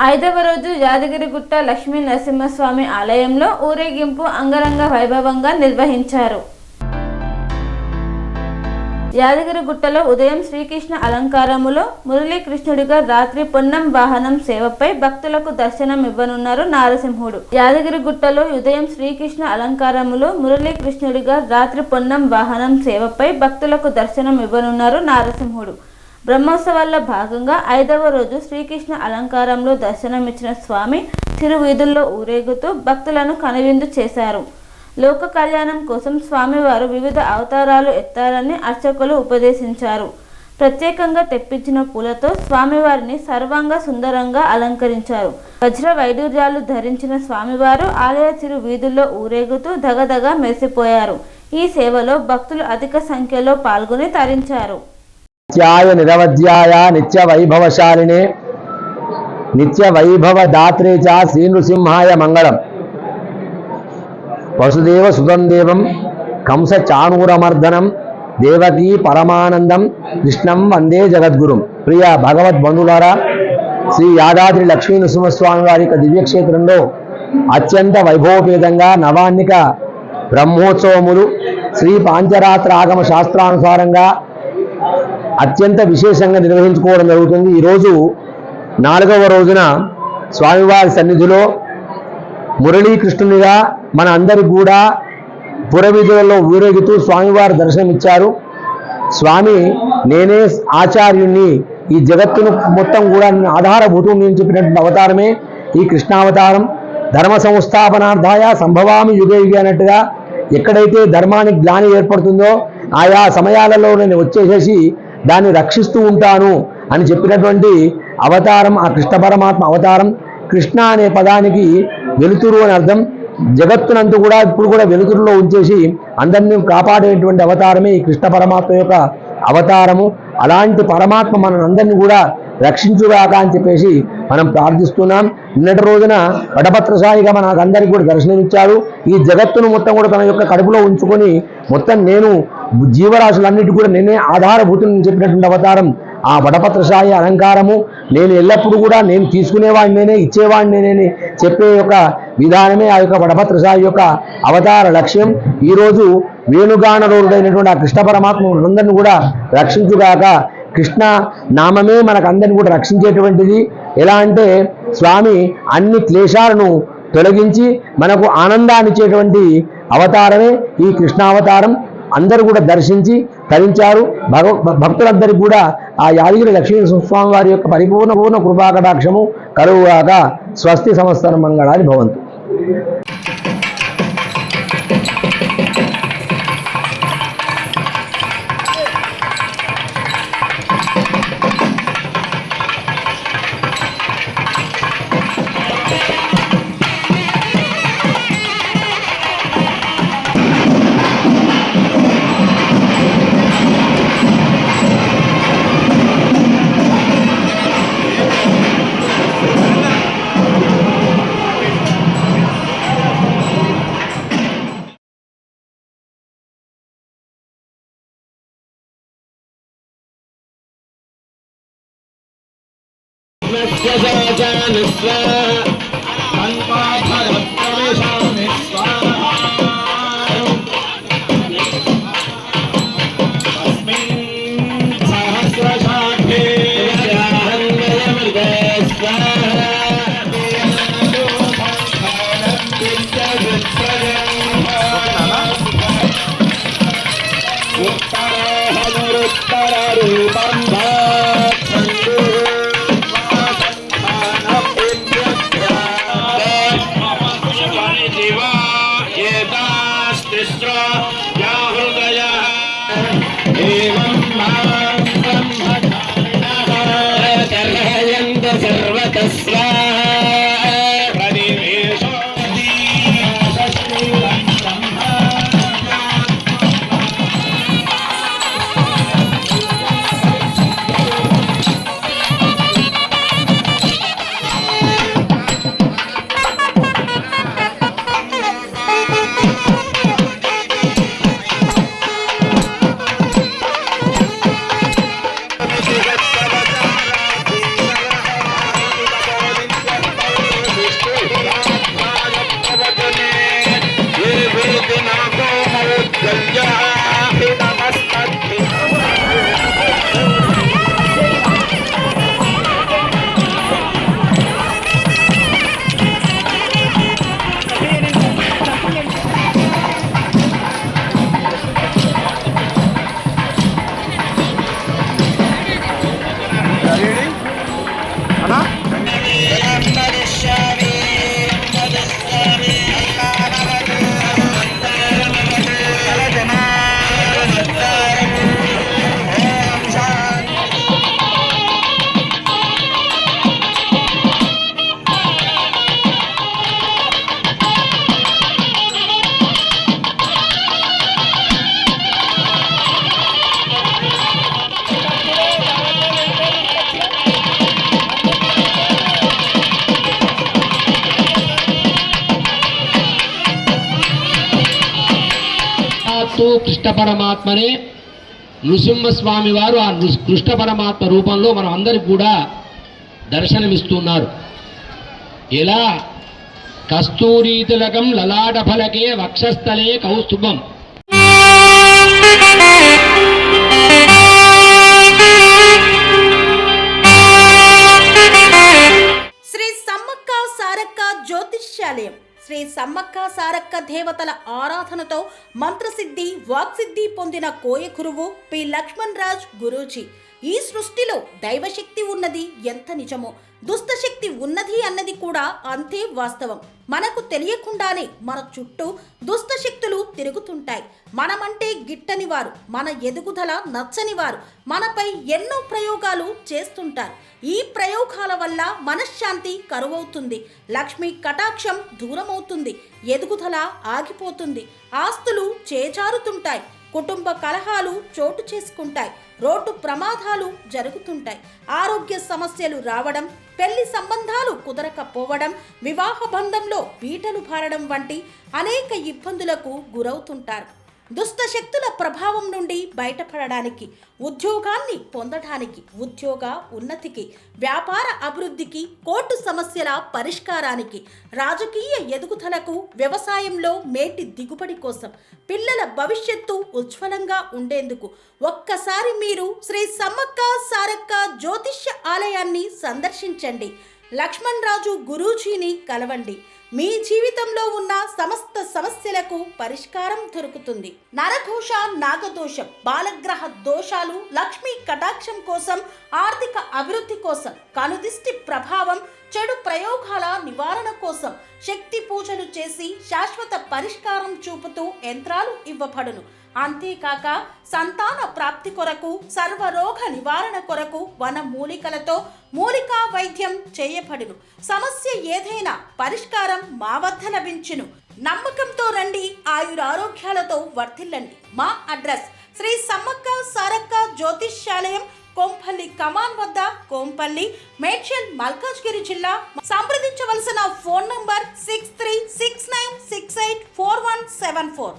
ఐదవ రోజు యాదగిరిగుట్ట లక్ష్మీ నరసింహస్వామి ఆలయంలో ఊరేగింపు అంగరంగ వైభవంగా నిర్వహించారు. యాదగిరిగుట్టలో ఉదయం శ్రీకృష్ణ అలంకారములో మురళీకృష్ణుడిగా, రాత్రి పొన్నం వాహనం సేవపై భక్తులకు దర్శనం ఇవ్వనున్నారు నారసింహుడు. యాదగిరిగుట్టలో ఉదయం శ్రీకృష్ణ అలంకారములో మురళీకృష్ణుడిగా, రాత్రి పొన్నం వాహనం సేవపై భక్తులకు దర్శనం ఇవ్వనున్నారు నారసింహుడు. బ్రహ్మోత్సవాల్లో భాగంగా ఐదవ రోజు శ్రీకృష్ణ అలంకారంలో దర్శనమిచ్చిన స్వామి తిరువీధుల్లో ఊరేగుతూ భక్తులను కనువిందు చేశారు. లోక కళ్యాణం కోసం స్వామివారు వివిధ అవతారాలు ఎత్తారని అర్చకులు ఉపదేశించారు. ప్రత్యేకంగా తెప్పించిన పూలతో స్వామివారిని సర్వాంగ సుందరంగా అలంకరించారు. వజ్ర వైడూర్యాలు ధరించిన స్వామివారు ఆలయ తిరు వీధుల్లో ఊరేగుతూ దగదగా మెరిసిపోయారు. ఈ సేవలో భక్తులు అధిక సంఖ్యలో పాల్గొని తరించారు. నిత్యాయ నిరవధ్యాయ నిత్య వైభవశాలినే నిత్య వైభవ దాత్రే చ శ్రీ నృసింహాయ మంగళం. వసుదేవ సుతం దేవం కంస చాణూరమర్దనం దేవకీ పరమానందం కృష్ణం వందే జగద్గురుం. ప్రియ భగవద్ బంధువులారా, శ్రీ యాదాద్రి లక్ష్మీ నృసింహస్వామి వారి యొక్క దివ్యక్షేత్రంలో అత్యంత వైభవపేతంగా నవాన్నిక బ్రహ్మోత్సవములు శ్రీ పాంచరాత్ర ఆగమ శాస్త్రానుసారంగా అత్యంత విశేషంగా నిర్వహించుకోవడం జరుగుతుంది. ఈరోజు 4వ రోజున స్వామివారి సన్నిధిలో మురళీకృష్ణునిగా మన అందరికి కూడా పురవీధులలో ఊరేగుతూ స్వామివారి దర్శనమిచ్చారు. స్వామి నేనే ఆచార్యుణ్ణి, ఈ జగత్తును మొత్తం కూడా ఆధారభూతం నేను చెప్పినటువంటి అవతారమే ఈ కృష్ణావతారం. ధర్మ సంస్థాపనార్థాయ సంభవామి యుగే యుగే అన్నట్టుగా ఎక్కడైతే ధర్మానికి గ్లాని ఏర్పడుతుందో ఆయా సమయాలలో నేను వచ్చేసేసి దాన్ని రక్షిస్తూ ఉంటాను అని చెప్పినటువంటి అవతారం ఆ కృష్ణ పరమాత్మ అవతారం. కృష్ణ అనే పదానికి వెలుతురు అని అర్థం. జగత్తునంతా కూడా ఇప్పుడు కూడా వెలుతురులో ఉంచేసి అందరినీ కాపాడేటువంటి అవతారమే ఈ కృష్ణ పరమాత్మ యొక్క అవతారము. అలాంటి పరమాత్మ మనందరినీ కూడా రక్షించుగాక అని చెప్పేసి మనం ప్రార్థిస్తున్నాం. నిన్నటి రోజున వటపత్రసాయిగా మనకందరికీ కూడా దర్శనమిచ్చాడు. ఈ జగత్తును మొత్తం కూడా తన యొక్క కడుపులో ఉంచుకొని మొత్తం నేను జీవరాశులన్నిటి కూడా నేనే ఆధారభూతుని చెప్పినటువంటి అవతారం ఆ వటపత్రసాయి అలంకారము. నేను ఎల్లప్పుడూ కూడా నేను తీసుకునేవాడిని నేనే, ఇచ్చేవాడిని నేనే చెప్పే యొక్క విధానమే ఆ యొక్క వటపత్రసాయి యొక్క అవతార లక్ష్యం. ఈరోజు వేణుగానరోరుడైనటువంటి ఆ కృష్ణ పరమాత్మ అందరిని కూడా రక్షించుగాక. కృష్ణ నామమే మనకందరిని కూడా రక్షించేటువంటిది. ఎలా అంటే స్వామి అన్ని క్లేశాలను తొలగించి మనకు ఆనందాన్ని ఇచ్చేటువంటి అవతారమే ఈ కృష్ణావతారం. అందరూ కూడా దర్శించి తరించారు. భక్తులందరికీ కూడా ఆ యాదగిరి లక్ష్మీ స్వామి వారి యొక్క పరిపూర్ణ కృపాకటాక్షము కలుగుగాక. స్వస్తి సంవత్సరం మంగళాని భవంతు. సాక్షాత్తు కృష్ణ పరమాత్మనే నృసింహస్వామి వారు ఆ కృష్ణ పరమాత్మ రూపంలో మనం అందరికి కూడా దర్శనమిస్తున్నారు. ఎలా కస్తూరీ తిలకం లలాట ఫలకే వక్షస్థలే కౌస్తుభం. శ్రీ సమ్మక్క సారక్క జ్యోతిష్యాలయం శ్రీ సమ్మక్క సారక్క దేవతల ఆరాధనతో మంత్రసిద్ధి వాక్సిద్ధి పొందిన కోయ గురువు పి లక్ష్మణ్ రాజ్ గురూజీ. ఈ సృష్టిలో దైవశక్తి ఉన్నది ఎంత నిజమో, దుష్టశక్తి ఉన్నది అన్నది కూడా అంతే వాస్తవం. మనకు తెలియకుండానే మన చుట్టూ దుష్టశక్తులు తిరుగుతుంటాయి. మనమంటే గిట్టని వారు, మన ఎదుగుదల నచ్చని వారు మనపై ఎన్నో ప్రయోగాలు చేస్తుంటారు. ఈ ప్రయోగాల వల్ల మనశ్శాంతి కరువవుతుంది, లక్ష్మీ కటాక్షం దూరమవుతుంది, ఎదుగుదల ఆగిపోతుంది, ఆస్తులు చేజారుతుంటాయి, కుటుంబ కలహాలు చోటు చేసుకుంటాయి, రోడ్డు ప్రమాదాలు జరుగుతుంటాయి, ఆరోగ్య సమస్యలు రావడం, పెళ్లి సంబంధాలు కుదరకపోవడం, వివాహ బంధంలో పీటలు భారడం వంటి అనేక ఇబ్బందులకు గురవుతుంటారు. దుష్టశక్తుల ప్రభావం నుండి బయటపడడానికి, ఉద్యోగాన్ని పొందడానికి, ఉద్యోగ ఉన్నతికి, వ్యాపార అభివృద్ధికి, కోర్టు సమస్యల పరిష్కారానికి, రాజకీయ ఎదుగుదలకు, వ్యవసాయంలో మేటి దిగుబడి కోసం, పిల్లల భవిష్యత్తు ఉజ్వలంగా ఉండేందుకు ఒక్కసారి మీరు శ్రీ సమ్మక్క సారక్క జ్యోతిష్య ఆలయాన్ని సందర్శించండి. లక్ష్మణ్ రాజు గురూజీని కలవండి. మీ జీవితంలో ఉన్న సమస్త సమస్యలకు పరిష్కారం దొరుకుతుంది. నరదోష, నాగదోషం, బాలగ్రహ దోషాలు, లక్ష్మీ కటాక్షం కోసం, ఆర్థిక అభివృద్ధి కోసం, కనుదిష్టి ప్రభావం, చెడు ప్రయోగాల నివారణ కోసం శక్తి పూజలు చేసి శాశ్వత పరిష్కారం చూపుతూ యంత్రాలు ఇవ్వబడును. అంతేకాక సంతాన ప్రాప్తి కొరకు, సర్వరోగ నివారణ కొరకు వన మూలికలతో మూలికా వైద్యం చేయబడును. సమస్య ఏదైనా పరిష్కారం మా వద్ద లభించును. నమ్మకంతో రండి, ఆయురారోగ్యాలతో వర్ధిల్లండి. మా అడ్రస్ శ్రీ సమ్మక్క సారక్క జ్యోతిష్యాలయం, కొంపల్లి కమాన్ వద్ద, కొంపల్లి, మేడ్చల్, మల్కాజ్గిరి జిల్లా. సంప్రదించవలసిన ఫోన్ నంబర్ 6369684174.